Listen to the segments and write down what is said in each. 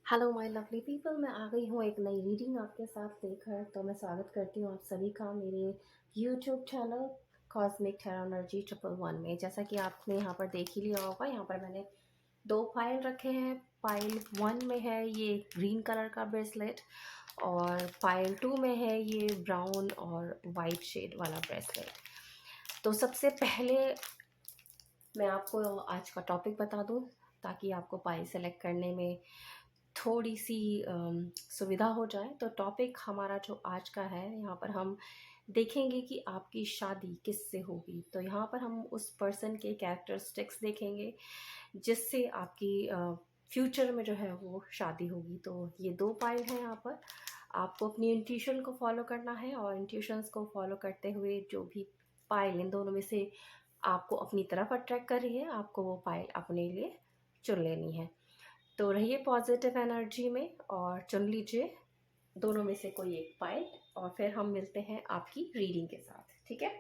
Hello my lovely people, मैं आ गई हूँ एक नई रीडिंग आपके साथ लेकर। तो मैं स्वागत करती हूँ आप सभी का मेरे यूट्यूब चैनल कॉस्मिक टेरा एनर्जी 111 में। जैसा कि आपने यहाँ पर देख ही लिया होगा, यहाँ पर मैंने दो फाइल रखे हैं। फाइल 1 में है ये ग्रीन कलर का ब्रेसलेट और फाइल 2 में है ये ब्राउन और वाइट शेड वाला ब्रेसलेट। तो सबसे पहले मैं आपको आज का टॉपिक बता दूं ताकि आपको फाइल सेलेक्ट करने में थोड़ी सी सुविधा हो जाए। तो टॉपिक हमारा जो आज का है, यहाँ पर हम देखेंगे कि आपकी शादी किससे होगी। तो यहाँ पर हम उस पर्सन के कैरेक्टरिस्टिक्स देखेंगे जिससे आपकी फ्यूचर में जो है वो शादी होगी। तो ये दो फाइल हैं यहाँ पर। आपको अपनी इंट्यूशन को फॉलो करना है और इंट्यूशंस को फॉलो करते हुए जो भी फाइल इन दोनों में से आपको अपनी तरफ अट्रैक्ट कर रही है, आपको वो फाइल अपने लिए चुन लेनी है। तो रहिए पॉजिटिव एनर्जी में और चुन लीजिए दोनों में से कोई एक फाइल, और फिर हम मिलते हैं आपकी रीडिंग के साथ, ठीक है।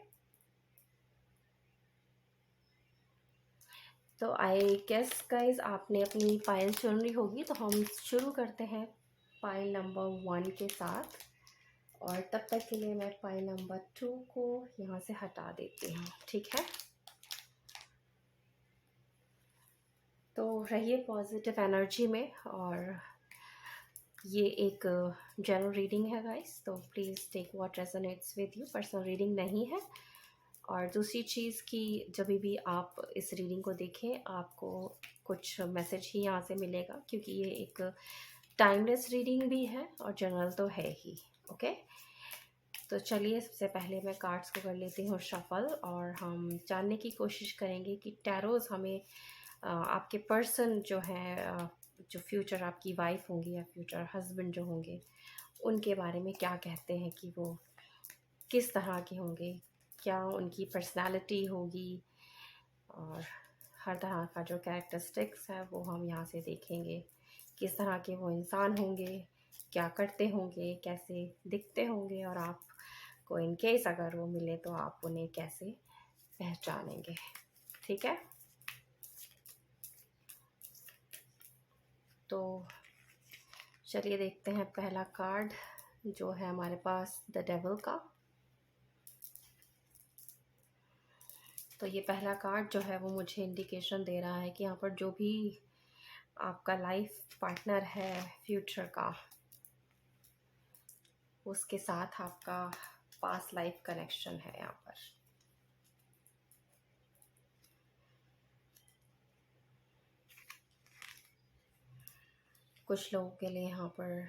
तो आई गेस गाइज आपने अपनी फाइल चुन ली होगी, तो हम शुरू करते हैं फाइल नंबर 1 के साथ। और तब तक के लिए मैं फाइल नंबर 2 को यहाँ से हटा देती हूँ, ठीक है। तो रहिए पॉजिटिव एनर्जी में। और ये एक जनरल रीडिंग है गाइस, तो please take what resonates with you, personal reading नहीं है। और दूसरी चीज़ कि जब भी आप इस रीडिंग को देखें आपको कुछ मैसेज ही यहाँ से मिलेगा, क्योंकि ये एक टाइमलेस रीडिंग भी है और जनरल तो है ही। ओके, तो चलिए सबसे पहले मैं कार्ड्स को कर लेती हूँ शफल, और हम जानने की कोशिश करेंगे कि टैरोज हमें आपके पर्सन जो है, जो फ्यूचर आपकी वाइफ होंगी या फ्यूचर हस्बैंड जो होंगे, उनके बारे में क्या कहते हैं कि वो किस तरह के होंगे, क्या उनकी पर्सनालिटी होगी, और हर तरह का जो कैरेक्टरिस्टिक्स है वो हम यहाँ से देखेंगे। किस तरह के वो इंसान होंगे, क्या करते होंगे, कैसे दिखते होंगे, और आपको इन केस अगर वो मिले तो आप उन्हें कैसे पहचानेंगे, ठीक है। तो चलिए देखते हैं पहला कार्ड जो है हमारे पास, द डेविल का। तो ये पहला कार्ड जो है वो मुझे इंडिकेशन दे रहा है कि यहाँ पर जो भी आपका लाइफ पार्टनर है फ्यूचर का, उसके साथ आपका पास्ट लाइफ कनेक्शन है यहाँ पर। कुछ लोगों के लिए यहाँ पर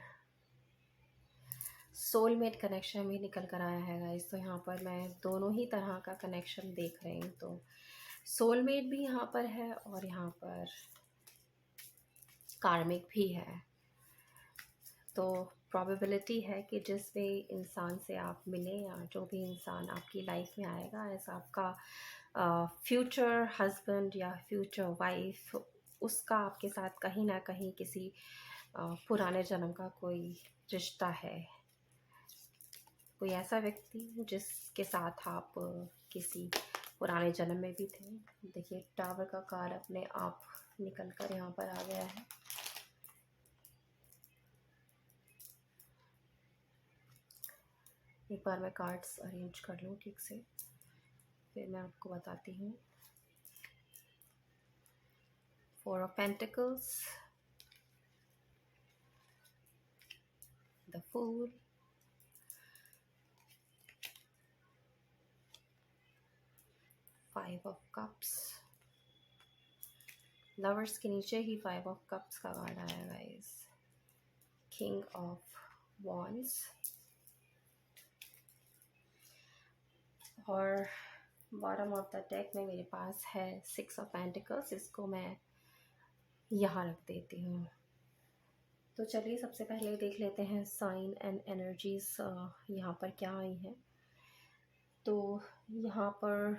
सोलमेट कनेक्शन भी निकल कर आया है गाइस। तो यहाँ पर मैं दोनों ही तरह का कनेक्शन देख रही हूँ। तो सोलमेट भी यहाँ पर है और यहाँ पर कार्मिक भी है। तो प्रोबेबिलिटी है कि जिस भी इंसान से आप मिले या जो भी इंसान आपकी लाइफ में आएगा ऐसा आपका फ्यूचर हस्बैंड या फ्यूचर वाइफ, उसका आपके साथ कहीं ना कहीं किसी पुराने जन्म का कोई रिश्ता है। कोई ऐसा व्यक्ति जिसके साथ आप किसी पुराने जन्म में भी थे। देखिए टावर का कार्ड अपने आप निकल कर यहाँ पर आ गया है। एक बार मैं कार्ड्स अरेंज कर लूँ ठीक से, फिर मैं आपको बताती हूँ। 4 of Pentacles, the Fool, 5 of Cups, lovers के नीचे ही 5 of Cups का कार्ड आया गाइस, King of Wands, और बॉटम ऑफ द डेक में मेरे पास है 6 of Pentacles। इसको मैं यहाँ रख देती हूँ। तो चलिए सबसे पहले देख लेते हैं साइन एंड एनर्जीज यहाँ पर क्या आई हैं। तो यहाँ पर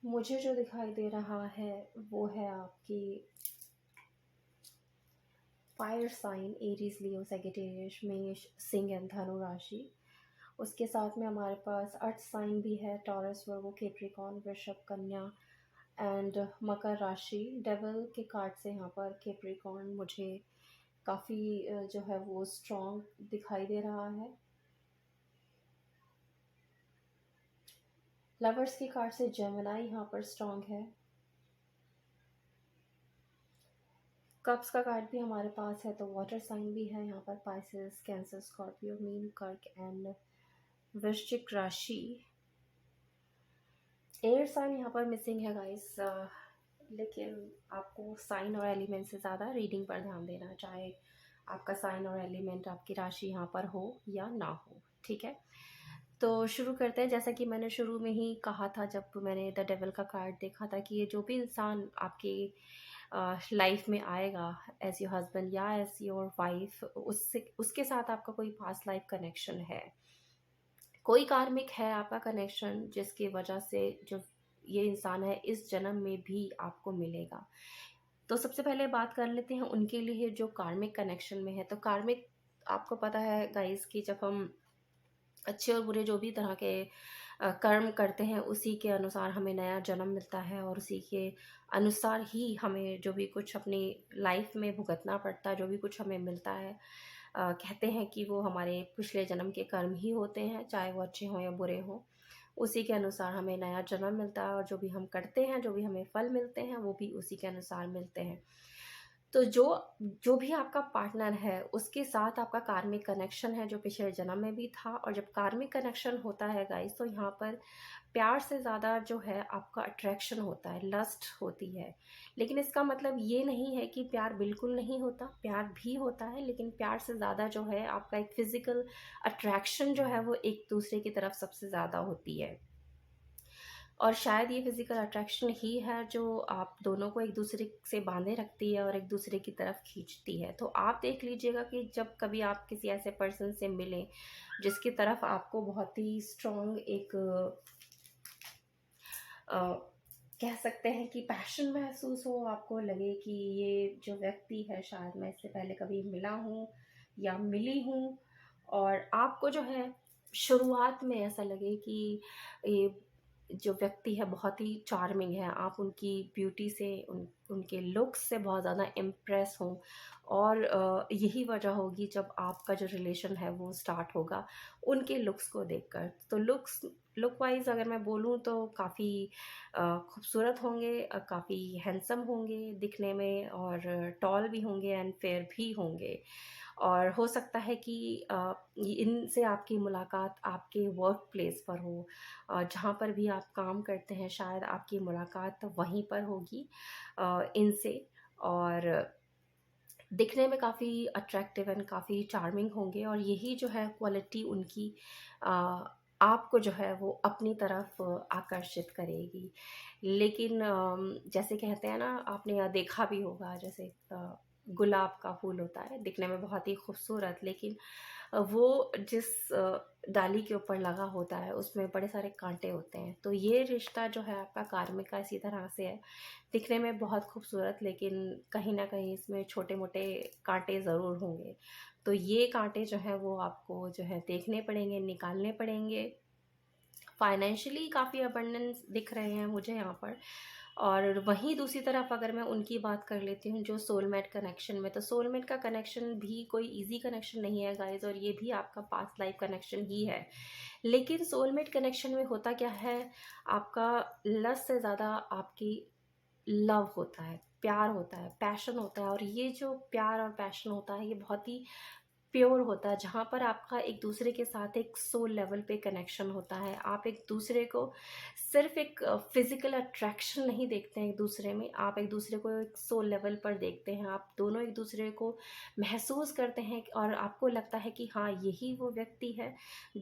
मुझे जो दिखाई दे रहा है वो है आपकी फायर साइन, एरीज, लियो, सैजिटेरियस, मेष, सिंह एंड धनु राशि। उसके साथ में हमारे पास अर्थ साइन भी है, टॉरस, वर्गो, कैप्रिकॉर्न, वृषभ, कन्या, एंड मकर राशि डेविल के कार्ड से यहाँ पर कैप्रिकॉर्न मुझे काफ़ी जो है वो स्ट्रॉन्ग दिखाई दे रहा है। लवर्स की कार्ड से जेमिनी यहाँ पर स्ट्रॉन्ग है। कप्स का कार्ड भी हमारे पास है, तो वाटर साइन भी है यहाँ पर, पाइसेस, कैंसर, स्कॉर्पियो, मीन, कर्क एंड वृश्चिक राशि। एयर साइन यहाँ पर मिसिंग है गाइस, लेकिन आपको साइन और एलिमेंट से ज़्यादा रीडिंग पर ध्यान देना, चाहे आपका साइन और एलिमेंट आपकी राशि यहाँ पर हो या ना हो, ठीक है। तो शुरू करते हैं। जैसा कि मैंने शुरू में ही कहा था जब मैंने द डेविल का कार्ड देखा था कि ये जो भी इंसान आपकी लाइफ में आएगा एज योर हस्बैंड या एज योर वाइफ, उससे उसके साथ आपका कोई पास्ट लाइफ कनेक्शन है, कोई कार्मिक है आपका कनेक्शन, जिसकी वजह से जो ये इंसान है इस जन्म में भी आपको मिलेगा। तो सबसे पहले बात कर लेते हैं उनके लिए जो कार्मिक कनेक्शन में है। तो कार्मिक, आपको पता है गाइस कि जब हम अच्छे और बुरे जो भी तरह के कर्म करते हैं, उसी के अनुसार हमें नया जन्म मिलता है और उसी के अनुसार ही हमें जो भी कुछ अपनी लाइफ में भुगतना पड़ता है, जो भी कुछ हमें मिलता है, कहते हैं कि वो हमारे पिछले जन्म के कर्म ही होते हैं, चाहे वो अच्छे हों या बुरे हों। उसी के अनुसार हमें नया जन्म मिलता है और जो भी हम करते हैं, जो भी हमें फल मिलते हैं, वो भी उसी के अनुसार मिलते हैं। तो जो जो भी आपका पार्टनर है उसके साथ आपका कार्मिक कनेक्शन है, जो पिछले जन्म में भी था। और जब कार्मिक कनेक्शन होता है गाइस, तो यहाँ पर प्यार से ज़्यादा जो है आपका अट्रैक्शन होता है, लस्ट होती है। लेकिन इसका मतलब ये नहीं है कि प्यार बिल्कुल नहीं होता, प्यार भी होता है, लेकिन प्यार से ज़्यादा जो है आपका एक फिजिकल अट्रैक्शन जो है वो एक दूसरे की तरफ सबसे ज़्यादा होती है। और शायद ये फिज़िकल अट्रैक्शन ही है जो आप दोनों को एक दूसरे से बांधे रखती है और एक दूसरे की तरफ खींचती है। तो आप देख लीजिएगा कि जब कभी आप किसी ऐसे पर्सन से मिलें जिसकी तरफ आपको बहुत ही स्ट्रॉन्ग एक अ, कह सकते हैं कि पैशन महसूस हो, आपको लगे कि ये जो व्यक्ति है शायद मैं इससे पहले कभी मिला हूँ या मिली हूँ, और आपको जो है शुरुआत में ऐसा लगे कि ये जो व्यक्ति है बहुत ही चार्मिंग है, आप उनकी ब्यूटी से, उनके लुक्स से बहुत ज़्यादा इम्प्रेस हों। और यही वजह होगी जब आपका जो रिलेशन है वो स्टार्ट होगा उनके लुक्स को देखकर। तो लुक वाइज अगर मैं बोलूँ तो काफ़ी खूबसूरत होंगे, काफ़ी हैंडसम होंगे दिखने में, और टॉल भी होंगे एंड फेयर भी होंगे। और हो सकता है कि इनसे आपकी मुलाकात आपके वर्क प्लेस पर हो, जहाँ पर भी आप काम करते हैं शायद आपकी मुलाकात वहीं पर होगी इनसे। और दिखने में काफ़ी अट्रैक्टिव एंड काफ़ी चार्मिंग होंगे, और यही जो है क्वालिटी उनकी अ, आपको जो है वो अपनी तरफ आकर्षित करेगी। लेकिन जैसे कहते हैं ना, आपने देखा भी होगा, जैसे गुलाब का फूल होता है दिखने में बहुत ही खूबसूरत, लेकिन वो जिस डाली के ऊपर लगा होता है उसमें बड़े सारे कांटे होते हैं। तो ये रिश्ता जो है आपका कार्मिक का इसी तरह से है, दिखने में बहुत खूबसूरत, लेकिन कहीं न कहीं इसमें छोटे-मोटे काँटे ज़रूर होंगे। तो ये काँटे जो हैं वो आपको जो है देखने पड़ेंगे, निकालने पड़ेंगे। फाइनेंशियली काफ़ी अबंडेंस दिख रहे हैं मुझे यहाँ पर। और वहीं दूसरी तरफ अगर मैं उनकी बात कर लेती हूँ जो सोलमेट कनेक्शन में, तो सोलमेट का कनेक्शन भी कोई ईज़ी कनेक्शन नहीं है गाइज़, और ये भी आपका पास्ट लाइफ कनेक्शन ही है। लेकिन सोलमेट कनेक्शन में होता क्या है, आपका लस्ट से ज़्यादा आपकी लव होता है, प्यार होता है, पैशन होता है। और ये जो प्यार और पैशन होता है ये बहुत ही प्योर होता है, जहाँ पर आपका एक दूसरे के साथ एक सोल लेवल पे कनेक्शन होता है। आप एक दूसरे को सिर्फ एक फिजिकल अट्रैक्शन नहीं देखते हैं एक दूसरे में, आप एक दूसरे को एक सोल लेवल पर देखते हैं। आप दोनों एक दूसरे को महसूस करते हैं और आपको लगता है कि हाँ, यही वो व्यक्ति है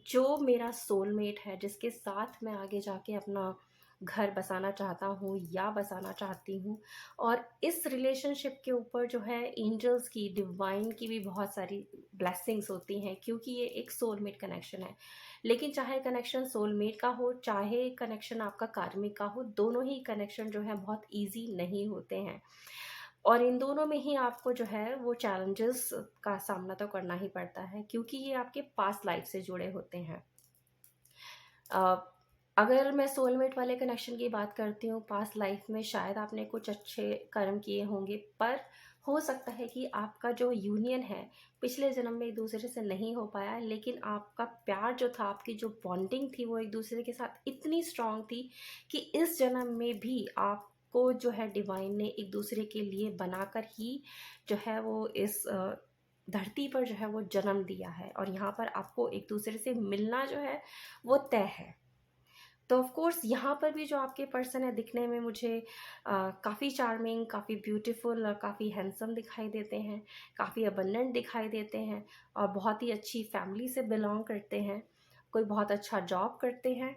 जो मेरा सोलमेट है, जिसके साथ मैं आगे जाके अपना घर बसाना चाहता हूँ या बसाना चाहती हूँ। और इस रिलेशनशिप के ऊपर जो है एंजल्स की, डिवाइन की भी बहुत सारी ब्लेसिंग्स होती हैं, क्योंकि ये एक सोलमेट कनेक्शन है। लेकिन चाहे कनेक्शन सोलमेट का हो, चाहे कनेक्शन आपका कार्मिक का हो, दोनों ही कनेक्शन जो है बहुत ईजी नहीं होते हैं। और इन दोनों में ही आपको जो है वो चैलेंजेस का सामना तो करना ही पड़ता है, क्योंकि ये आपके पास्ट लाइफ से जुड़े होते हैं। अगर मैं सोलमेट वाले कनेक्शन की बात करती हूँ, पास्ट लाइफ में शायद आपने कुछ अच्छे कर्म किए होंगे, पर हो सकता है कि आपका जो यूनियन है पिछले जन्म में एक दूसरे से नहीं हो पाया, लेकिन आपका प्यार जो था, आपकी जो बॉन्डिंग थी, वो एक दूसरे के साथ इतनी स्ट्रांग थी कि इस जन्म में भी आपको जो है डिवाइन ने एक दूसरे के लिए बनाकर ही जो है वो इस धरती पर जो है वो जन्म दिया है, और यहाँ पर आपको एक दूसरे से मिलना जो है वो तय है। तो ऑफ कोर्स यहाँ पर भी जो आपके पर्सन है दिखने में मुझे काफ़ी चार्मिंग, काफ़ी ब्यूटीफुल और काफ़ी हैंडसम दिखाई देते हैं, काफ़ी अबंडेंट दिखाई देते हैं, और बहुत ही अच्छी फैमिली से बिलोंग करते हैं, कोई बहुत अच्छा जॉब करते हैं।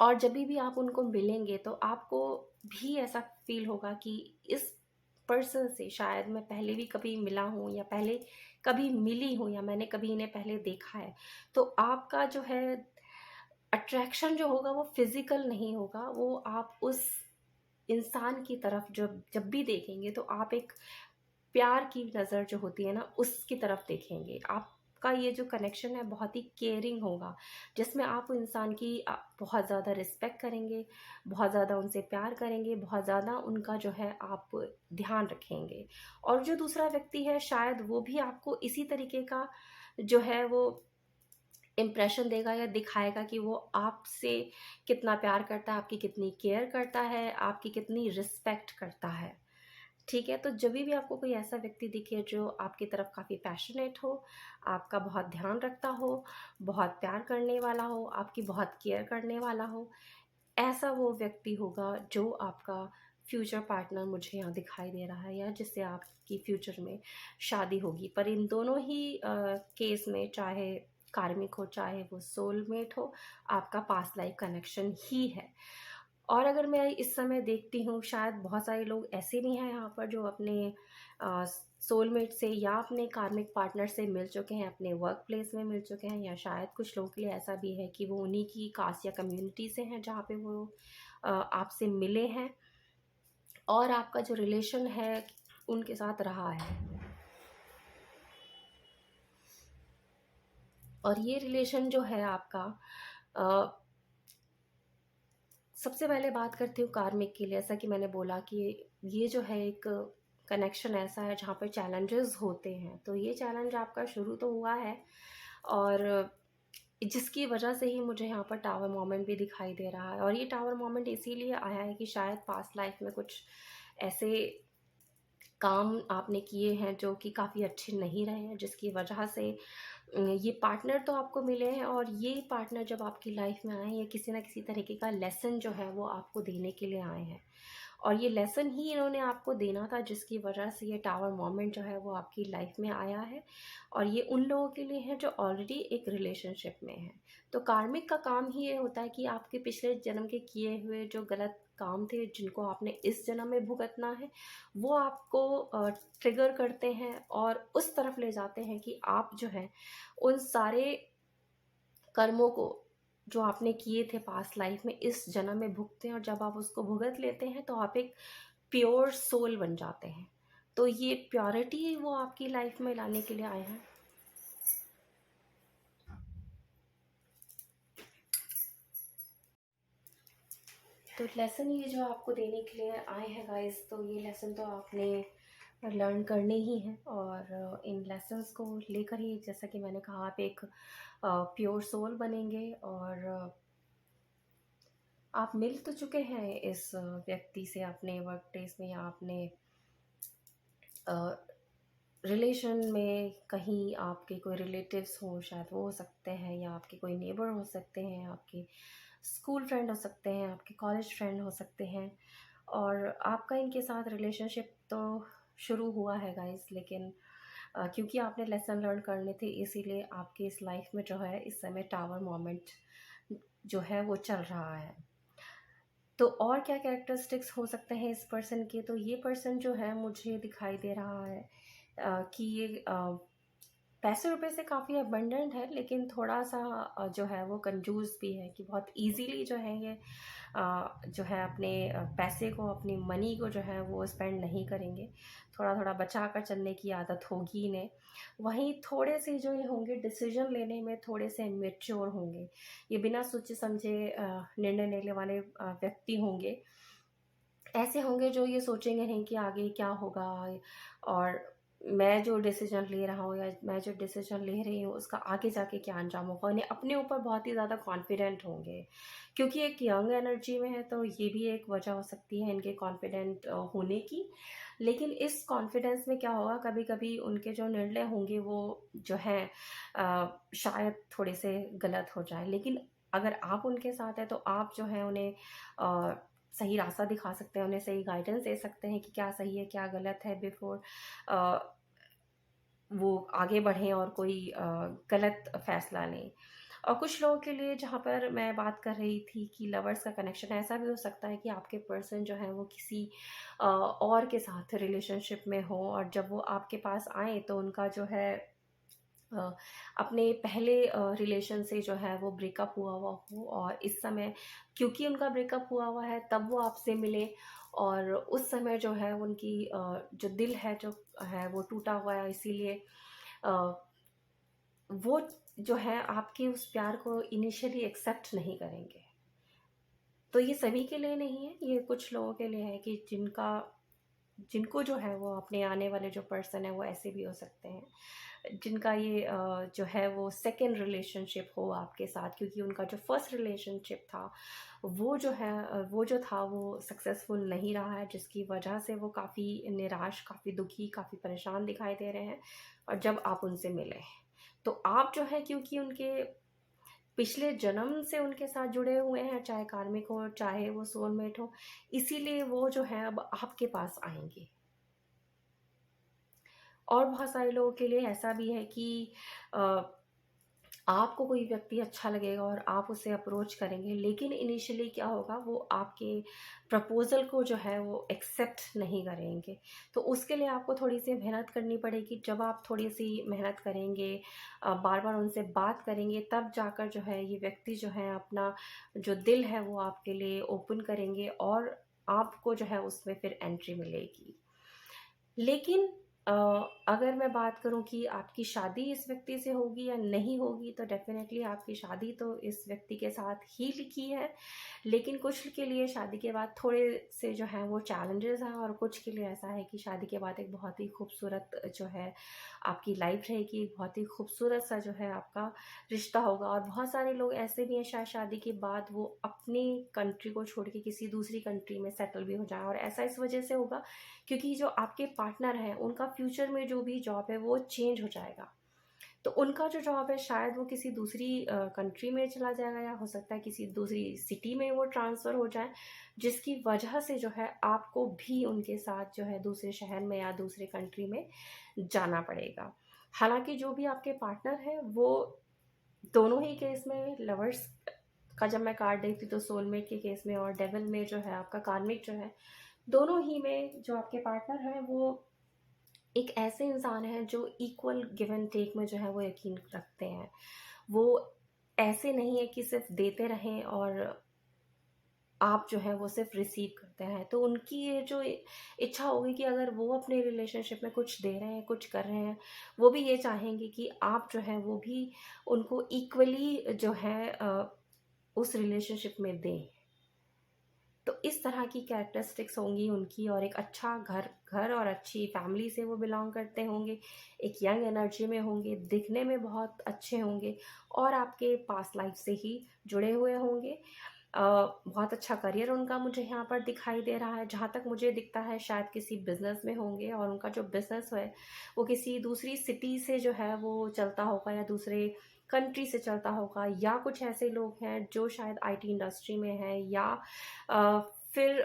और जब भी आप उनको मिलेंगे तो आपको भी ऐसा फील होगा कि इस पर्सन से शायद मैं पहले भी कभी मिला हूँ, या पहले कभी मिली हूँ, या मैंने कभी इन्हें पहले देखा है। तो आपका जो है अट्रैक्शन जो होगा वो फिज़िकल नहीं होगा, वो आप उस इंसान की तरफ जब जब भी देखेंगे तो आप एक प्यार की नज़र जो होती है ना उसकी तरफ देखेंगे। आपका ये जो कनेक्शन है बहुत ही केयरिंग होगा, जिसमें आप इंसान की बहुत ज़्यादा रिस्पेक्ट करेंगे, बहुत ज़्यादा उनसे प्यार करेंगे, बहुत ज़्यादा उनका जो है आप ध्यान रखेंगे। और जो दूसरा व्यक्ति है शायद वो भी आपको इसी तरीके का जो है वो इम्प्रेशन देगा या दिखाएगा कि वो आपसे कितना प्यार करता है, आपकी कितनी केयर करता है, आपकी कितनी रिस्पेक्ट करता है। ठीक है? तो जभी भी आपको कोई ऐसा व्यक्ति दिखे जो आपकी तरफ काफ़ी पैशनेट हो, आपका बहुत ध्यान रखता हो, बहुत प्यार करने वाला हो, आपकी बहुत केयर करने वाला हो, ऐसा वो व्यक्ति होगा जो आपका फ्यूचर पार्टनर मुझे यहाँ दिखाई दे रहा है, या जिससे आपकी फ्यूचर में शादी होगी। पर इन दोनों ही केस में, चाहे कार्मिक हो, चाहे वो सोलमेट हो, आपका पास्ट लाइफ कनेक्शन ही है। और अगर मैं इस समय देखती हूँ, शायद बहुत सारे लोग ऐसे भी हैं यहाँ पर जो अपने सोलमेट से या अपने कार्मिक पार्टनर से मिल चुके हैं, अपने वर्क प्लेस में मिल चुके हैं, या शायद कुछ लोगों के लिए ऐसा भी है कि वो उन्हीं की कास्ट या कम्युनिटी से हैं जहाँ पे वो आपसे मिले हैं, और आपका जो रिलेशन है उनके साथ रहा है। और ये रिलेशन जो है आपका, सबसे पहले बात करती हूँ कार्मिक की, जैसा कि मैंने बोला कि ये जो है एक कनेक्शन ऐसा है जहाँ पे चैलेंजेस होते हैं। तो ये चैलेंज आपका शुरू तो हुआ है, और जिसकी वजह से ही मुझे यहाँ पर टावर मोमेंट भी दिखाई दे रहा है। और ये टावर मोमेंट इसीलिए आया है कि शायद पास्ट लाइफ में कुछ ऐसे काम आपने किए हैं जो कि काफ़ी अच्छे नहीं रहे हैं, जिसकी वजह से ये पार्टनर तो आपको मिले हैं, और ये पार्टनर जब आपकी लाइफ में आए हैं, ये किसी ना किसी तरीके का लेसन जो है वो आपको देने के लिए आए हैं, और ये लेसन ही इन्होंने आपको देना था, जिसकी वजह से ये टावर मोमेंट जो है वो आपकी लाइफ में आया है। और ये उन लोगों के लिए है जो ऑलरेडी एक रिलेशनशिप में है। तो कार्मिक का काम ही ये होता है कि आपके पिछले जन्म के किए हुए जो गलत काम थे, जिनको आपने इस जन्म में भुगतना है, वो आपको ट्रिगर करते हैं और उस तरफ ले जाते हैं कि आप जो है उन सारे कर्मों को जो आपने किए थे पास्ट लाइफ में, इस जन्म में भुगते हैं, और जब आप उसको भुगत लेते हैं तो आप एक प्योर सोल बन जाते हैं। तो ये प्योरिटी वो आपकी लाइफ में लाने के लिए आए हैं। तो लेसन ये जो आपको देने के लिए आए हैं गाइस, तो ये लेसन तो आपने लर्न करने ही हैं, और इन लेसन्स को लेकर ही, जैसा कि मैंने कहा, आप एक प्योर सोल बनेंगे। और आप मिल तो चुके हैं इस व्यक्ति से अपने वर्क प्लेस में, या अपने रिलेशन में, कहीं आपके कोई रिलेटिव्स हो, शायद वो हो सकते हैं, या आपके कोई नेबर हो सकते हैं, आपके स्कूल फ्रेंड हो सकते हैं, आपके कॉलेज फ्रेंड हो सकते हैं। और आपका इनके साथ रिलेशनशिप तो शुरू हुआ है गाइस, लेकिन क्योंकि आपने लेसन लर्न करने थे, इसीलिए आपकी इस लाइफ में जो है इस समय टावर मोमेंट जो है वो चल रहा है। तो और क्या कैरेक्टरिस्टिक्स हो सकते हैं इस पर्सन के, तो ये पर्सन जो है मुझे दिखाई दे रहा है कि ये पैसे रुपए से काफ़ी अबंडेंट है, लेकिन थोड़ा सा जो है वो कंजूस भी है, कि बहुत इजीली जो है ये जो है अपने पैसे को, अपनी मनी को जो है वो स्पेंड नहीं करेंगे, थोड़ा थोड़ा बचा कर चलने की आदत होगी इन्हें। वहीं थोड़े से जो ये होंगे डिसीजन लेने में थोड़े से इमेच्योर होंगे, ये बिना सोचे समझे निर्णय लेने वाले व्यक्ति होंगे। ऐसे होंगे जो ये सोचेंगे नहीं कि आगे क्या होगा, और मैं जो डिसीजन ले रहा हूँ या मैं जो डिसीजन ले रही हूँ उसका आगे जाके क्या अंजाम होगा। उन्हें अपने ऊपर बहुत ही ज़्यादा कॉन्फिडेंट होंगे, क्योंकि एक यंग एनर्जी में है, तो ये भी एक वजह हो सकती है इनके कॉन्फिडेंट होने की। लेकिन इस कॉन्फिडेंस में क्या होगा, कभी कभी उनके जो निर्णय होंगे वो जो है शायद थोड़े से गलत हो जाए। लेकिन अगर आप उनके साथ हैं तो आप जो है उन्हें सही रास्ता दिखा सकते हैं, उन्हें सही गाइडेंस दे सकते हैं कि क्या सही है क्या गलत है, बिफोर वो आगे बढ़ें और कोई गलत फैसला लें। और कुछ लोगों के लिए, जहाँ पर मैं बात कर रही थी कि लवर्स का कनेक्शन, ऐसा भी हो सकता है कि आपके पर्सन जो है वो किसी और के साथ रिलेशनशिप में हो, और जब वो आपके पास आए तो उनका जो है अ, अपने पहले रिलेशन से जो है वो ब्रेकअप हुआ हुआ हो, और इस समय क्योंकि उनका ब्रेकअप हुआ हुआ है तब वो आपसे मिले, और उस समय जो है उनकी जो दिल है जो है वो टूटा हुआ है, इसीलिए अ, वो जो है आपके उस प्यार को इनिशियली एक्सेप्ट नहीं करेंगे। तो ये सभी के लिए नहीं है, ये कुछ लोगों के लिए है कि जिनको जो है वो अपने आने वाले जो पर्सन है वो ऐसे भी हो सकते हैं, जिनका ये जो है वो सेकेंड रिलेशनशिप हो आपके साथ, क्योंकि उनका जो फर्स्ट रिलेशनशिप था वो जो है वो जो था वो सक्सेसफुल नहीं रहा है, जिसकी वजह से वो काफ़ी निराश, काफ़ी दुखी, काफ़ी परेशान दिखाई दे रहे हैं। और जब आप उनसे मिले तो आप जो है, क्योंकि उनके पिछले जन्म से उनके साथ जुड़े हुए हैं, चाहे कार्मिक हो चाहे वो सोलमेट हो, इसीलिए वो जो है अब आपके पास आएंगे। और बहुत सारे लोगों के लिए ऐसा भी है कि अ, आपको कोई व्यक्ति अच्छा लगेगा और आप उसे अप्रोच करेंगे, लेकिन इनिशियली क्या होगा, वो आपके प्रपोज़ल को जो है वो एक्सेप्ट नहीं करेंगे। तो उसके लिए आपको थोड़ी-सी मेहनत करनी पड़ेगी। जब आप थोड़ी-सी मेहनत करेंगे, बार-बार उनसे बात करेंगे, तब जाकर जो है ये व्यक्ति जो है अपना जो दिल है वो आपके लिए ओपन करेंगे, और आपको जो है उसमें फिर एंट्री मिलेगी। लेकिन अ, अगर मैं बात करूँ कि आपकी शादी इस व्यक्ति से होगी या नहीं होगी, तो डेफ़िनेटली आपकी शादी तो इस व्यक्ति के साथ ही लिखी है। लेकिन कुछ के लिए शादी के बाद थोड़े से जो हैं वो चैलेंजेस हैं, और कुछ के लिए ऐसा है कि शादी के बाद एक बहुत ही खूबसूरत जो है आपकी लाइफ रहेगी, बहुत ही खूबसूरत सा जो है आपका रिश्ता होगा। और बहुत सारे लोग ऐसे भी हैं शायद शादी के बाद वो अपनी कंट्री को छोड़ के किसी दूसरी कंट्री में सेटल भी हो जाएँ, और ऐसा इस वजह से होगा क्योंकि जो आपके पार्टनर हैं उनका फ्यूचर में जो भी जॉब है वो चेंज हो जाएगा। तो उनका जो जॉब है शायद वो किसी दूसरी कंट्री में चला जाएगा, या हो सकता है किसी दूसरी सिटी में वो ट्रांसफ़र हो जाए, जिसकी वजह से जो है आपको भी उनके साथ जो है दूसरे शहर में या दूसरे कंट्री में जाना पड़ेगा। हालाँकि जो भी आपके पार्टनर हैं वो दोनों ही केस में, लवर्स का जब मैं कार्ड देखती तो सोलमेट के केस में, और डेविल में जो है आपका कार्मिक जो है, दोनों ही में जो आपके पार्टनर हैं वो एक ऐसे इंसान हैं जो इक्वल गिव एंड टेक में जो है वो यकीन रखते हैं। वो ऐसे नहीं है कि सिर्फ देते रहें और आप जो है वो सिर्फ रिसीव करते हैं। तो उनकी ये जो इच्छा होगी कि अगर वो अपने रिलेशनशिप में कुछ दे रहे हैं, कुछ कर रहे हैं, वो भी ये चाहेंगे कि आप जो है वो भी उनको इक्वली जो है उस रिलेशनशिप में दें। तो इस तरह की कैरेक्टरिस्टिक्स होंगी उनकी, और एक अच्छा घर घर और अच्छी फैमिली से वो बिलोंग करते होंगे, एक यंग एनर्जी में होंगे, दिखने में बहुत अच्छे होंगे, और आपके पास्ट लाइफ से ही जुड़े हुए होंगे। बहुत अच्छा करियर उनका मुझे यहाँ पर दिखाई दे रहा है, जहाँ तक मुझे दिखता है शायद किसी बिजनेस में होंगे, और उनका जो बिजनेस है वो किसी दूसरी सिटी से जो है वो चलता होगा, या दूसरे कंट्री से चलता होगा, या कुछ ऐसे लोग हैं जो शायद आईटी इंडस्ट्री में हैं, या अ, फिर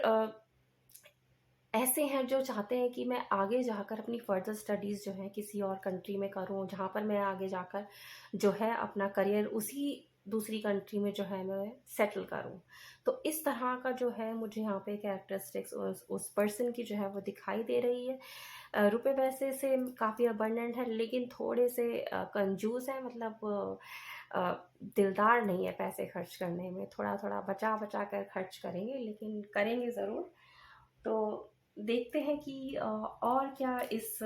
ऐसे हैं जो चाहते हैं कि मैं आगे जाकर अपनी फर्दर स्टडीज़ जो है किसी और कंट्री में करूं, जहां पर मैं आगे जाकर जो है अपना करियर उसी दूसरी कंट्री में जो है मैं सेटल करूं। तो इस तरह का जो है मुझे यहाँ पे कैरेक्टरिस्टिक्स उस पर्सन की जो है वो दिखाई दे रही है। रुपए पैसे से काफ़ी अबंडेंट है, लेकिन थोड़े से कंजूस है, मतलब दिलदार नहीं है पैसे खर्च करने में। थोड़ा थोड़ा बचा बचा कर खर्च करेंगे, लेकिन करेंगे ज़रूर। तो देखते हैं कि और क्या इस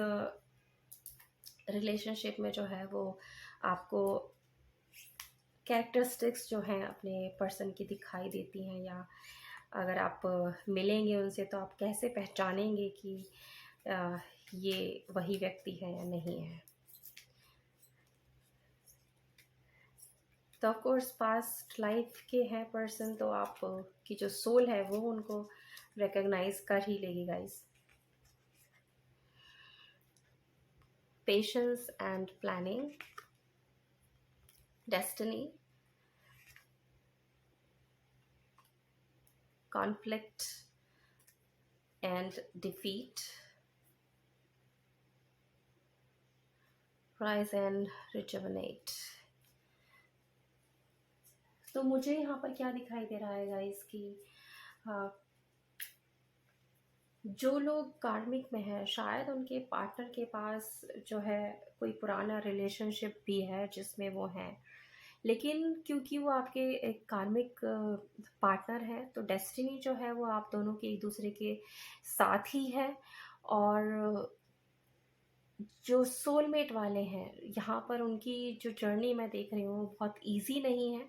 रिलेशनशिप में जो है वो आपको कैरेक्टरिस्टिक्स जो हैं अपने पर्सन की दिखाई देती हैं, या अगर आप मिलेंगे उनसे तो आप कैसे पहचानेंगे कि ये वही व्यक्ति है या नहीं है। तो ऑफ कोर्स पास्ट लाइफ के हैं पर्सन, तो आप की जो सोल है वो उनको रिकॉग्नाइज कर ही लेगी guys. Patience and planning, destiny, conflict and defeat, rise and rejuvenate। तो मुझे यहाँ पर क्या दिखाई दे रहा है गाइस कि जो लोग कार्मिक में हैं शायद उनके पार्टनर के पास जो है कोई पुराना रिलेशनशिप भी है जिसमें वो हैं, लेकिन क्योंकि वो आपके एक कार्मिक पार्टनर है तो डेस्टिनी जो है वो आप दोनों के एक दूसरे के साथ ही है। और जो सोलमेट वाले हैं यहाँ पर उनकी जो जर्नी मैं देख रही हूँ बहुत इजी नहीं है,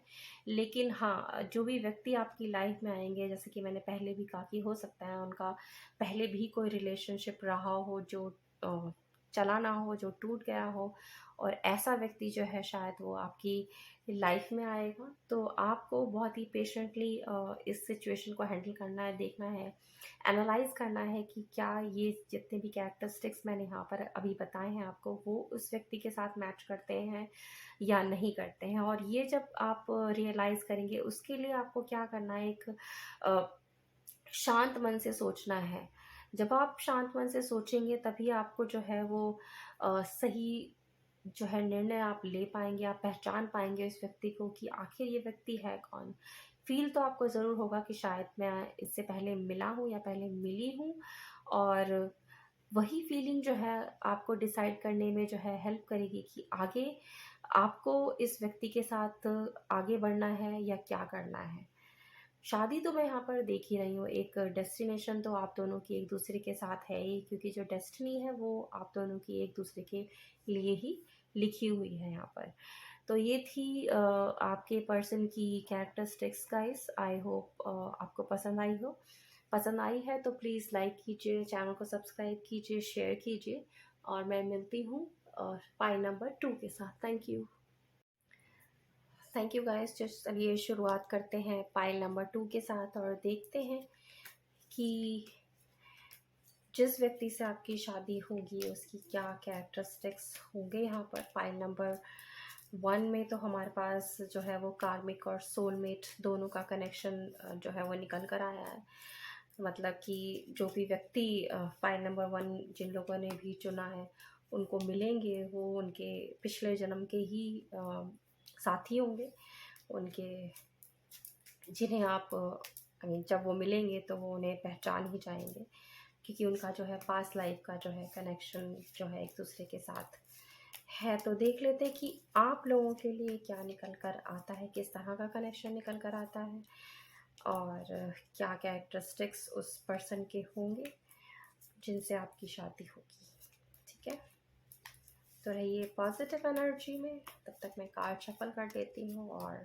लेकिन हाँ जो भी व्यक्ति आपकी लाइफ में आएंगे, जैसे कि मैंने पहले भी कहा कि हो सकता है उनका पहले भी कोई रिलेशनशिप रहा हो जो चला ना हो, जो टूट गया हो, और ऐसा व्यक्ति जो है शायद वो आपकी लाइफ में आएगा। तो आपको बहुत ही पेशेंटली इस सिचुएशन को हैंडल करना है, देखना है, एनालाइज करना है कि क्या ये जितने भी कैरेक्टरिस्टिक्स मैंने यहाँ पर अभी बताए हैं आपको वो उस व्यक्ति के साथ मैच करते हैं या नहीं करते हैं। और ये जब आप रियलाइज़ करेंगे उसके लिए आपको क्या करना है, एक शांत मन से सोचना है। जब आप शांत मन से सोचेंगे तभी आपको जो है वो सही जो है निर्णय आप ले पाएंगे, आप पहचान पाएंगे इस व्यक्ति को कि आखिर ये व्यक्ति है कौन। फील तो आपको ज़रूर होगा कि शायद मैं इससे पहले मिला हूँ या पहले मिली हूँ, और वही फीलिंग जो है आपको डिसाइड करने में जो है हेल्प करेगी कि आगे आपको इस व्यक्ति के साथ आगे बढ़ना है या क्या करना है। शादी तो मैं यहाँ पर देख ही रही हूँ, एक डेस्टिनेशन तो आप दोनों की एक दूसरे के साथ है ही, क्योंकि जो डेस्टिनी है वो आप दोनों की एक दूसरे के लिए ही लिखी हुई है यहाँ पर। तो ये थी आपके पर्सन की कैरेक्टरिस्टिक्स गाइस। आई होप आपको पसंद आई हो। पसंद आई है तो प्लीज़ लाइक कीजिए, चैनल को सब्सक्राइब कीजिए, शेयर कीजिए, और मैं मिलती हूँ पाई नंबर 2 के साथ। Thank you. Thank you guys. चलिए शुरुआत करते हैं पाइल नंबर 2 के साथ और देखते हैं कि जिस व्यक्ति से आपकी शादी होगी उसकी क्या कैरेक्टरिस्टिक्स होंगे। यहाँ पर पाइल नंबर 1 में तो हमारे पास जो है वो कार्मिक और सोलमेट दोनों का कनेक्शन जो है वो निकल कर आया है। मतलब कि जो भी व्यक्ति पाइल नंबर 1 जिन लोगों ने भी चुना है उनको मिलेंगे वो उनके पिछले जन्म के ही साथी होंगे, उनके जिन्हें आप जब वो मिलेंगे तो वो उन्हें पहचान ही जाएंगे, क्योंकि उनका जो है पास्ट लाइफ का जो है कनेक्शन जो है एक दूसरे के साथ है। तो देख लेते हैं कि आप लोगों के लिए क्या निकल कर आता है, किस तरह का कनेक्शन निकल कर आता है, और क्या कैरेक्टरिस्टिक्स उस पर्सन के होंगे जिनसे आपकी शादी होगी। ठीक है, तो रहिए पॉजिटिव एनर्जी में। तब तक मैं कार्ड शफल कर देती हूँ और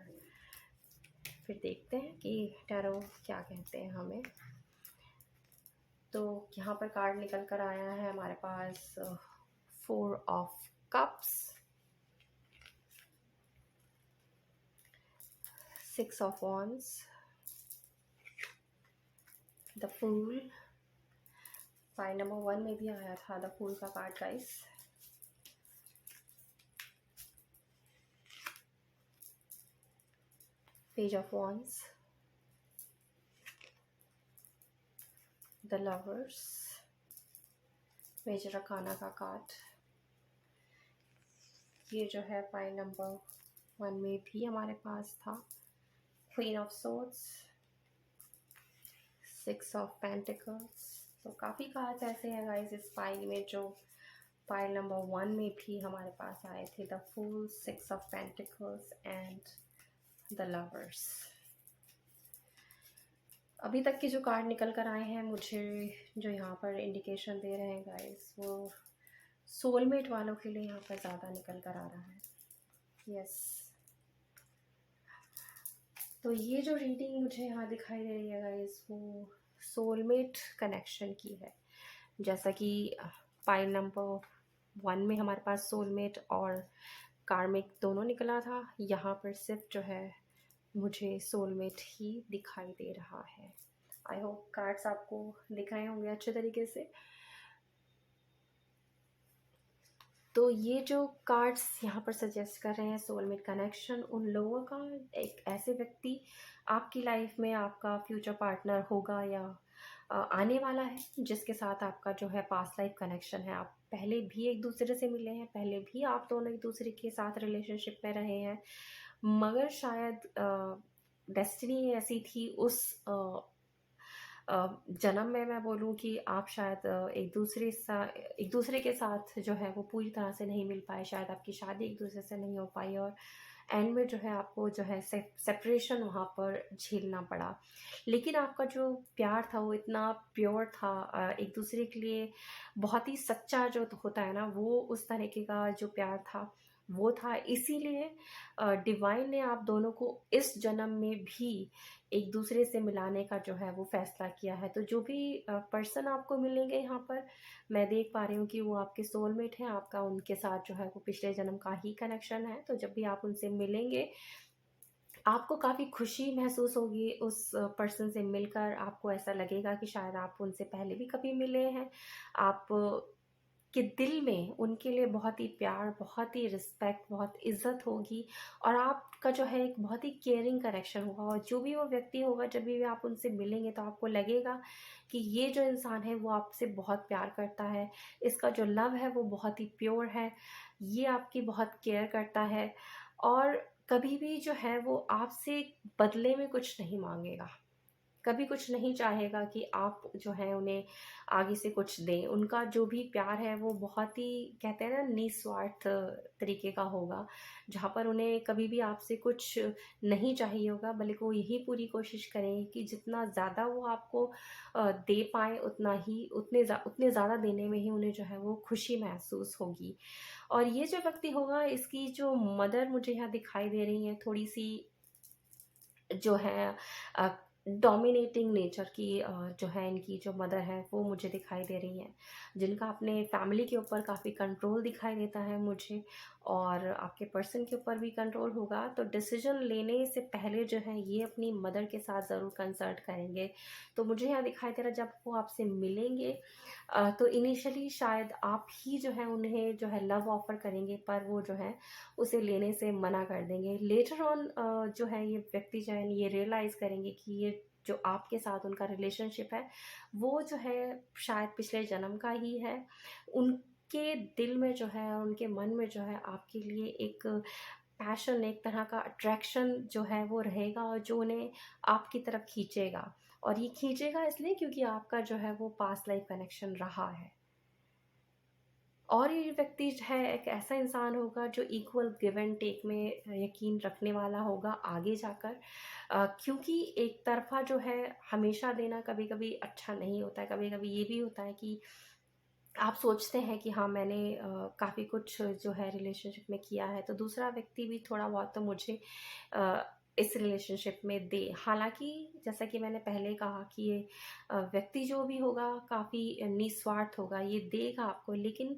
फिर देखते हैं कि टैरो क्या कहते हैं हमें। तो यहाँ पर कार्ड निकल कर आया है हमारे पास 4 of cups, 6 of wands, the fool. Pile number 1 में भी आया था द फूल का card guys. Page of wands, the lovers, major arcana का कार्ड। ये जो है पाइल नंबर वन में भी हमारे पास था queen of swords, six of pentacles. तो काफ़ी कार्ड्स ऐसे हैं गाइस इस पाइल में जो पाइल नंबर वन में भी हमारे पास आए थे, the fool, six of pentacles and the lovers. अभी तक के जो कार्ड निकल कर आए हैं मुझे जो यहाँ पर इंडिकेशन दे रहे हैं गाइस, वो सोलमेट वालों के लिए यहाँ पर ज़्यादा निकल कर आ रहा है। यस, तो ये जो रीडिंग मुझे यहाँ दिखाई दे रही है गाइस, वो सोलमेट कनेक्शन की है। जैसा कि पाइल नंबर वन में हमारे पास सोलमेट और कार्मिक दोनों निकला था, यहाँ पर सिर्फ जो है मुझे सोलमेट ही दिखाई दे रहा है। आई होप कार्ड्स आपको दिख रहे होंगे अच्छे तरीके से। तो ये जो कार्ड्स यहाँ पर सजेस्ट कर रहे हैं सोलमेट कनेक्शन, उन लोगों का, एक ऐसे व्यक्ति आपकी लाइफ में आपका फ्यूचर पार्टनर होगा या आने वाला है, जिसके साथ आपका जो है पास्ट लाइफ कनेक्शन है। आप पहले भी एक दूसरे से मिले हैं, पहले भी आप दोनों एक दूसरे के साथ रिलेशनशिप में रहे हैं, मगर शायद डेस्टिनी ऐसी थी उस जन्म में, मैं बोलूँ कि आप शायद एक दूसरे के साथ जो है वो पूरी तरह से नहीं मिल पाए, शायद आपकी शादी एक दूसरे से नहीं हो पाई और एंड में जो है आपको जो है सेपरेशन वहाँ पर झेलना पड़ा। लेकिन आपका जो प्यार था वो इतना प्योर था, एक दूसरे के लिए बहुत ही सच्चा जो होता है ना, वो उस तरीके का जो प्यार था वो था। इसीलिए डिवाइन ने आप दोनों को इस जन्म में भी एक दूसरे से मिलाने का जो है वो फैसला किया है। तो जो भी पर्सन आपको मिलेंगे यहाँ पर, मैं देख पा रही हूँ कि वो आपके सोलमेट हैं, आपका उनके साथ जो है वो पिछले जन्म का ही कनेक्शन है। तो जब भी आप उनसे मिलेंगे, आपको काफ़ी खुशी महसूस होगी उस पर्सन से मिलकर। आपको ऐसा लगेगा कि शायद आप उनसे पहले भी कभी मिले हैं। आप के दिल में उनके लिए बहुत ही प्यार, बहुत ही रिस्पेक्ट, बहुत इज़्ज़त होगी और आपका जो है एक बहुत ही केयरिंग कनेक्शन होगा। और जो भी वो व्यक्ति होगा, जब भी आप उनसे मिलेंगे तो आपको लगेगा कि ये जो इंसान है वो आपसे बहुत प्यार करता है, इसका जो लव है वो बहुत ही प्योर है, ये आपकी बहुत केयर करता है और कभी भी जो है वो आपसे बदले में कुछ नहीं मांगेगा, कभी कुछ नहीं चाहेगा कि आप जो है उन्हें आगे से कुछ दें। उनका जो भी प्यार है वो बहुत ही, कहते हैं ना, निस्वार्थ तरीके का होगा, जहाँ पर उन्हें कभी भी आपसे कुछ नहीं चाहिए होगा, बल्कि वो यही पूरी कोशिश करेंगे कि जितना ज़्यादा वो आपको दे पाएँ उतना ही, उतने ज़्यादा देने में ही उन्हें जो है वो खुशी महसूस होगी। और ये जो व्यक्ति होगा, इसकी जो मदर मुझे यहाँ दिखाई दे रही है, थोड़ी-सी जो है डोमिनेटिंग नेचर की, जो है इनकी जो मदर है वो मुझे दिखाई दे रही हैं, जिनका अपने फैमिली के ऊपर काफ़ी कंट्रोल दिखाई देता है मुझे, और आपके पर्सन के ऊपर भी कंट्रोल होगा। तो डिसीजन लेने से पहले जो है ये अपनी मदर के साथ ज़रूर कंसल्ट करेंगे। तो मुझे यहाँ दिखाई दे रहा है, जब वो आपसे मिलेंगे तो इनिशियली शायद आप ही जो है उन्हें जो है लव ऑफ़र करेंगे, पर वो जो है उसे लेने से मना कर देंगे। लेटर ऑन जो है ये व्यक्ति जो है ये रियलाइज़ करेंगे कि ये जो आपके साथ उनका रिलेशनशिप है वो जो है शायद पिछले जन्म का ही है। उनके दिल में जो है, उनके मन में जो है आपके लिए एक पैशन, एक तरह का अट्रैक्शन जो है वो रहेगा और जो उन्हें आपकी तरफ खींचेगा। और ये खींचेगा इसलिए क्योंकि आपका जो है वो पास्ट लाइफ कनेक्शन रहा है। और ये व्यक्ति जो है एक ऐसा इंसान होगा जो इक्वल गिव एंड टेक में यकीन रखने वाला होगा आगे जाकर, क्योंकि एक तरफ़ा जो है हमेशा देना कभी कभी अच्छा नहीं होता है। कभी कभी ये भी होता है कि आप सोचते हैं कि हाँ, मैंने काफ़ी कुछ जो है रिलेशनशिप में किया है, तो दूसरा व्यक्ति भी थोड़ा बहुत तो मुझे अ, इस रिलेशनशिप में दे। हालाँकि जैसा कि मैंने पहले कहा कि ये व्यक्ति जो भी होगा काफ़ी निस्वार्थ होगा, ये देगा आपको, लेकिन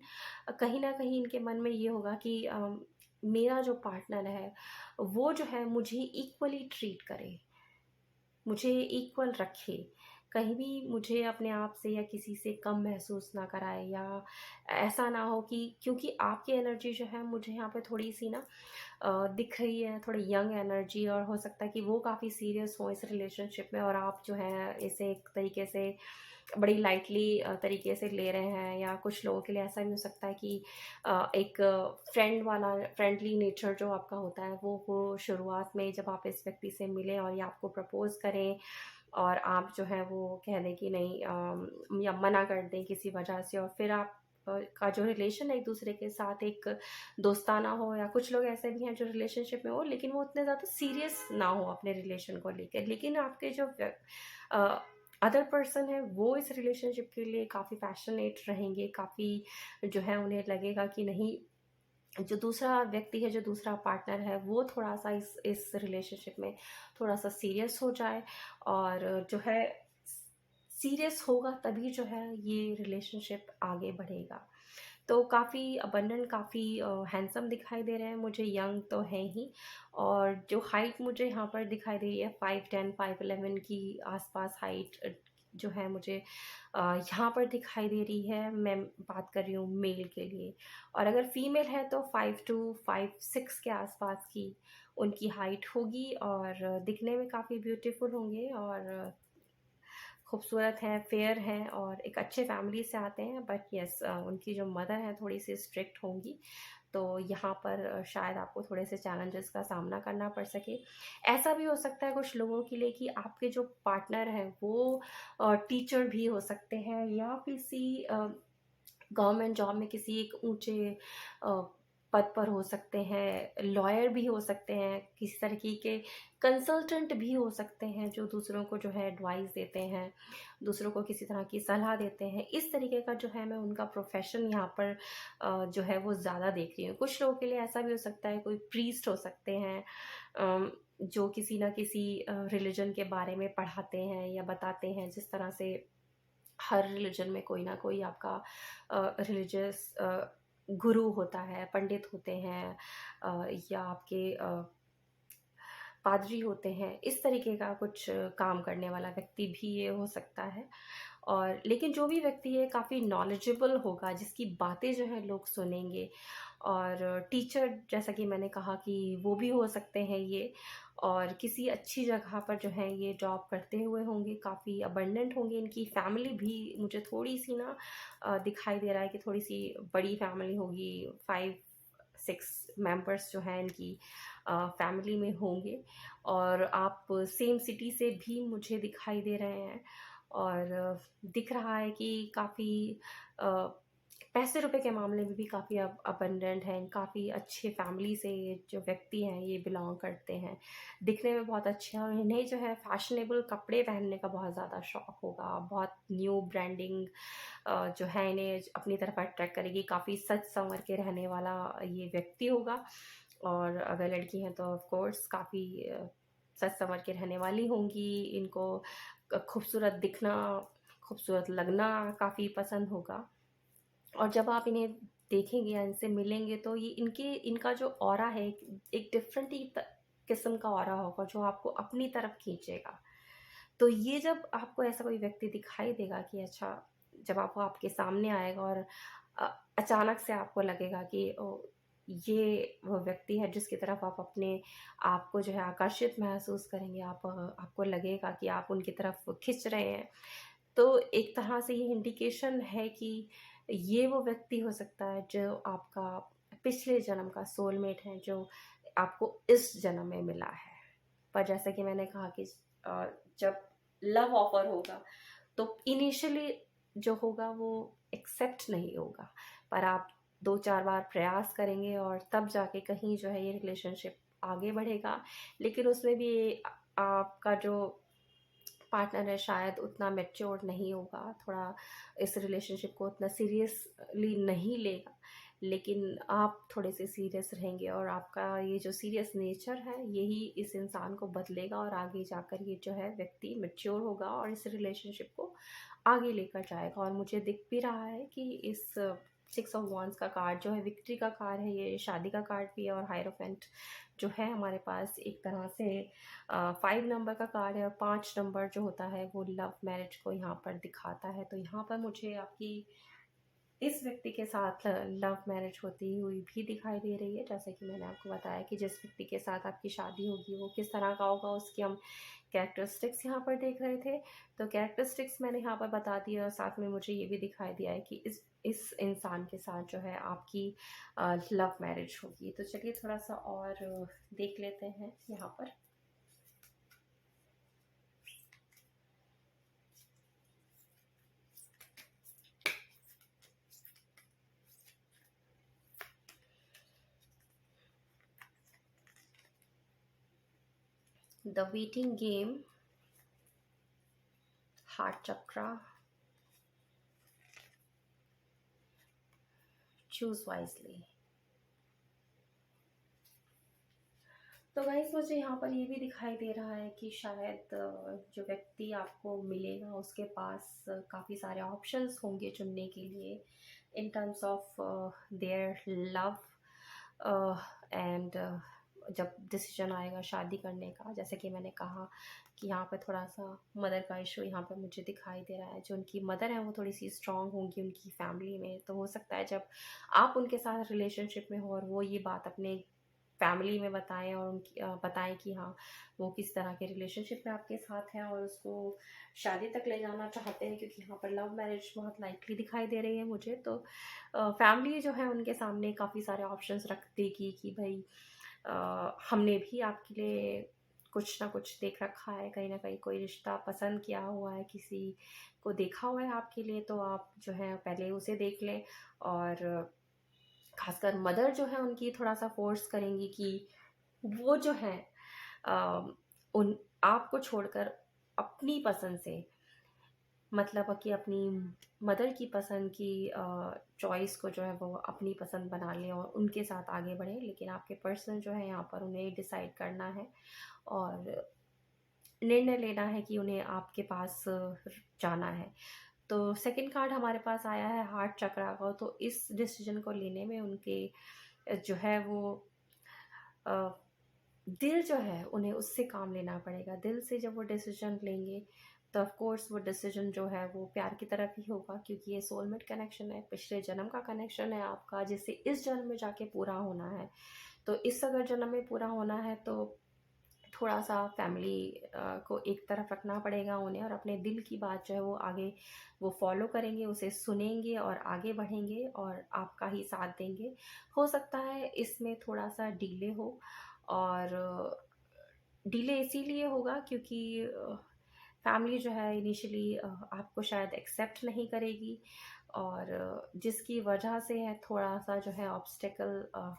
कहीं न कहीं इनके मन में ये होगा कि मेरा जो पार्टनर है, वो जो है मुझे इक्वली ट्रीट करे, मुझे इक्वल रखे, कहीं भी मुझे अपने आप से या किसी से कम महसूस ना कराए, या ऐसा ना हो कि, क्योंकि आपकी एनर्जी जो है मुझे यहाँ पे थोड़ी-सी ना दिख रही है, थोड़ी यंग एनर्जी, और हो सकता है कि वो काफ़ी सीरियस हो इस रिलेशनशिप में और आप जो है इसे एक तरीके से बड़ी लाइटली तरीके से ले रहे हैं, या कुछ लोगों के लिए ऐसा भी हो सकता है कि एक फ्रेंडली नेचर जो आपका होता है वो शुरुआत में जब आप इस व्यक्ति से मिलें और ये आपको प्रपोज़ करें और आप जो है वो कह दें कि नहीं, या मना कर दें किसी वजह से, और फिर आप का जो रिलेशन है एक दूसरे के साथ एक दोस्ताना हो, या कुछ लोग ऐसे भी हैं जो रिलेशनशिप में हो लेकिन वो उतने ज़्यादा सीरियस ना हो अपने रिलेशन को लेकर, लेकिन आपके जो अदर पर्सन है वो इस रिलेशनशिप के लिए काफ़ी पैशनेट रहेंगे, काफ़ी जो है उन्हें लगेगा कि नहीं, जो दूसरा व्यक्ति है, जो दूसरा पार्टनर है, वो थोड़ा-सा इस रिलेशनशिप में थोड़ा-सा सीरियस हो जाए, और जो है सीरियस होगा तभी जो है ये रिलेशनशिप आगे बढ़ेगा। तो काफ़ी अबंडेंट, काफ़ी हैंडसम दिखाई दे रहे हैं मुझे, यंग तो हैं ही, और जो हाइट मुझे यहाँ पर दिखाई दे रही है 5'10", 5'11" की आसपास हाइट जो है मुझे यहाँ पर दिखाई दे रही है। मैं बात कर रही हूँ मेल के लिए, और अगर फीमेल है तो 5'2", 5'6" के आसपास की उनकी हाइट होगी, और दिखने में काफ़ी ब्यूटीफुल होंगे, और खूबसूरत हैं, फेयर हैं, और एक अच्छे फैमिली से आते हैं, बट यस उनकी जो मदर हैं थोड़ी सी स्ट्रिक्ट होंगी, तो यहाँ पर शायद आपको थोड़े से चैलेंजेस का सामना करना पड़ सके। ऐसा भी हो सकता है कुछ लोगों के लिए कि आपके जो पार्टनर हैं वो टीचर भी हो सकते हैं, या किसी गवर्नमेंट जॉब में किसी एक ऊँचे पद पर हो सकते हैं, लॉयर भी हो सकते हैं, किसी तरीके के कंसल्टेंट भी हो सकते हैं जो दूसरों को जो है एडवाइस देते हैं, दूसरों को किसी तरह की सलाह देते हैं। इस तरीके का जो है मैं उनका प्रोफ़ेशन यहाँ पर जो है वो ज़्यादा देख रही हूँ। कुछ लोगों के लिए ऐसा भी हो सकता है, कोई प्रीस्ट हो सकते हैं जो किसी न किसी रिलिजन के बारे में पढ़ाते हैं या बताते हैं, जिस तरह से हर रिलीजन में कोई ना कोई आपका रिलीजियस गुरु होता है, पंडित होते हैं, या आपके पादरी होते हैं। इस तरीके का कुछ काम करने वाला व्यक्ति भी ये हो सकता है, और लेकिन जो भी व्यक्ति है काफ़ी नॉलेजेबल होगा, जिसकी बातें जो हैं लोग सुनेंगे, और टीचर जैसा कि मैंने कहा कि वो भी हो सकते हैं ये, और किसी अच्छी जगह पर जो है ये जॉब करते हुए होंगे, काफ़ी अबंडेंट होंगे। इनकी फैमिली भी मुझे थोड़ी-सी ना दिखाई दे रहा है कि थोड़ी-सी बड़ी फैमिली होगी, 5-6 मेंबर्स जो हैं इनकी फैमिली में होंगे, और आप सेम सिटी से भी मुझे दिखाई दे रहे हैं, और दिख रहा है कि काफ़ी पैसे रुपए के मामले में भी काफ़ी अबंडेंट हैं, काफ़ी अच्छे फैमिली से ये जो व्यक्ति हैं ये बिलॉन्ग करते हैं। दिखने में बहुत अच्छे हैं, और इन्हें जो है फैशनेबल कपड़े पहनने का बहुत ज़्यादा शौक होगा, बहुत न्यू ब्रांडिंग जो है इन्हें अपनी तरफ अट्रैक्ट करेगी, काफ़ी सज-संवर के रहने वाला ये व्यक्ति होगा, और अगर लड़की हैं तो ऑफ़ कोर्स काफ़ी सज-संवर के रहने वाली होंगी, इनको खूबसूरत दिखना, खूबसूरत लगना काफ़ी पसंद होगा, और जब आप इन्हें देखेंगे या इनसे मिलेंगे तो ये इनका जो ऑरा है एक डिफरेंट ही किस्म का ऑरा होगा जो आपको अपनी तरफ खींचेगा। तो ये जब आपको ऐसा कोई व्यक्ति दिखाई देगा कि अच्छा, जब आप वो आपके सामने आएगा, और अ, अचानक से आपको लगेगा कि ये वो व्यक्ति है जिसकी तरफ आप अपने आप को जो है आकर्षित महसूस करेंगे, आपको लगेगा कि आप उनकी तरफ खिंच रहे हैं, तो एक तरह से ये इंडिकेशन है कि ये वो व्यक्ति हो सकता है जो आपका पिछले जन्म का सोलमेट है, जो आपको इस जन्म में मिला है। पर जैसा कि मैंने कहा कि अ, जब लव ऑफर होगा तो इनिशियली जो होगा वो एक्सेप्ट नहीं होगा, पर आप 2-4 बार प्रयास करेंगे और तब जाके कहीं जो है ये रिलेशनशिप आगे बढ़ेगा। लेकिन उसमें भी आपका जो पार्टनर है शायद उतना मैच्योर नहीं होगा, थोड़ा इस रिलेशनशिप को उतना सीरियसली नहीं लेगा, लेकिन आप थोड़े से सीरियस रहेंगे, और आपका ये जो सीरियस नेचर है यही इस इंसान को बदलेगा, और आगे जाकर ये जो है व्यक्ति मैच्योर होगा और इस रिलेशनशिप को आगे लेकर जाएगा। और मुझे दिख भी रहा है कि इस 6 ऑफ वांड्स का कार्ड जो है विक्ट्री का कार्ड है, ये शादी का कार्ड भी है, और हायरोफेंट जो है हमारे पास एक तरह से 5 नंबर का कार्ड है, और 5 नंबर जो होता है वो लव मैरिज को यहाँ पर दिखाता है। तो यहाँ पर मुझे आपकी इस व्यक्ति के साथ लव मैरिज होती हुई भी दिखाई दे रही है। जैसे कि मैंने आपको बताया कि जिस व्यक्ति के साथ आपकी शादी होगी वो किस तरह का होगा, उसकी हम कैरेक्टरिस्टिक्स यहाँ पर देख रहे थे। तो कैरेक्टरिस्टिक्स मैंने यहाँ पर बता दी और साथ में मुझे ये भी दिखाई दिया है कि इस इंसान के साथ जो है आपकी लव मैरिज होगी। तो चलिए थोड़ा सा और देख लेते हैं यहाँ पर। The waiting game, heart chakra, choose wisely. तो गाइस मुझे यहाँ पर ये भी दिखाई दे रहा है कि शायद जो व्यक्ति आपको मिलेगा उसके पास काफ़ी सारे ऑप्शंस होंगे चुनने के लिए in terms of their love and जब डिसीजन आएगा शादी करने का। जैसे कि मैंने कहा कि यहाँ पे थोड़ा सा मदर का इशू यहाँ पे मुझे दिखाई दे रहा है। जो उनकी मदर है वो थोड़ी सी स्ट्रांग होंगी उनकी फैमिली में, तो हो सकता है जब आप उनके साथ रिलेशनशिप में हो और वो ये बात अपने फैमिली में बताएं और उनकी बताएं कि हाँ वो किस तरह के रिलेशनशिप में आपके साथ हैं और उसको शादी तक ले जाना चाहते हैं, क्योंकि यहाँ पर लव मैरिज बहुत लाइकली दिखाई दे रही है मुझे। तो फैमिली जो है उनके सामने काफ़ी सारे ऑप्शंस रख देगी कि भाई हमने भी आपके लिए कुछ ना कुछ देख रखा है, कहीं ना कहीं कोई रिश्ता पसंद किया हुआ है, किसी को देखा हुआ है आपके लिए, तो आप जो है पहले उसे देख लें। और खासकर मदर जो है उनकी थोड़ा सा फोर्स करेंगी कि वो जो है उन आपको छोड़कर अपनी पसंद से, मतलब कि अपनी मदर की पसंद की चॉइस को जो है वो अपनी पसंद बना लें और उनके साथ आगे बढ़ें। लेकिन आपके पर्सनल जो है यहाँ पर उन्हें डिसाइड करना है और निर्णय लेना है कि उन्हें आपके पास जाना है। तो सेकंड कार्ड हमारे पास आया है हार्ट चक्रा का। तो इस डिसीजन को लेने में उनके जो है वो अ, दिल जो है उन्हें उससे काम लेना पड़ेगा। दिल से जब वो डिसीजन लेंगे तो ऑफ कोर्स वो डिसीजन जो है वो प्यार की तरफ ही होगा, क्योंकि ये सोलमेट कनेक्शन है, पिछले जन्म का कनेक्शन है आपका, जिसे इस जन्म में जाके पूरा होना है। तो इस अगर जन्म में पूरा होना है तो थोड़ा सा फैमिली को एक तरफ रखना पड़ेगा उन्हें, और अपने दिल की बात जो है वो आगे वो फॉलो करेंगे, उसे सुनेंगे और आगे बढ़ेंगे और आपका ही साथ देंगे। हो सकता है इसमें थोड़ा सा डिले हो, और डिले इसीलिए होगा क्योंकि फैमिली जो है इनिशियली आपको शायद एक्सेप्ट नहीं करेगी, और जिसकी वजह से है थोड़ा सा जो है ऑब्स्टेकल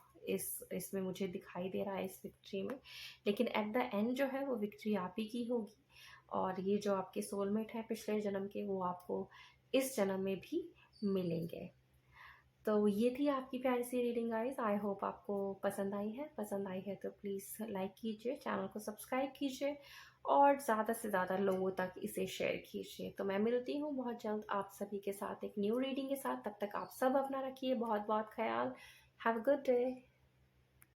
इसमें मुझे दिखाई दे रहा है इस विक्ट्री में। लेकिन एट द एंड जो है वो विक्ट्री आप ही की होगी, और ये जो आपके सोलमेट हैं पिछले जन्म के वो आपको इस जन्म में भी मिलेंगे। तो ये थी आपकी प्यारी सी रीडिंग गाइस। आई होप आपको पसंद आई है। पसंद आई है तो प्लीज़ लाइक कीजिए, चैनल को सब्सक्राइब कीजिए और ज़्यादा से ज़्यादा लोगों तक इसे शेयर कीजिए। तो मैं मिलती हूँ बहुत जल्द आप सभी के साथ एक न्यू रीडिंग के साथ। तब तक आप सब अपना रखिए बहुत बहुत ख्याल। Have a good day.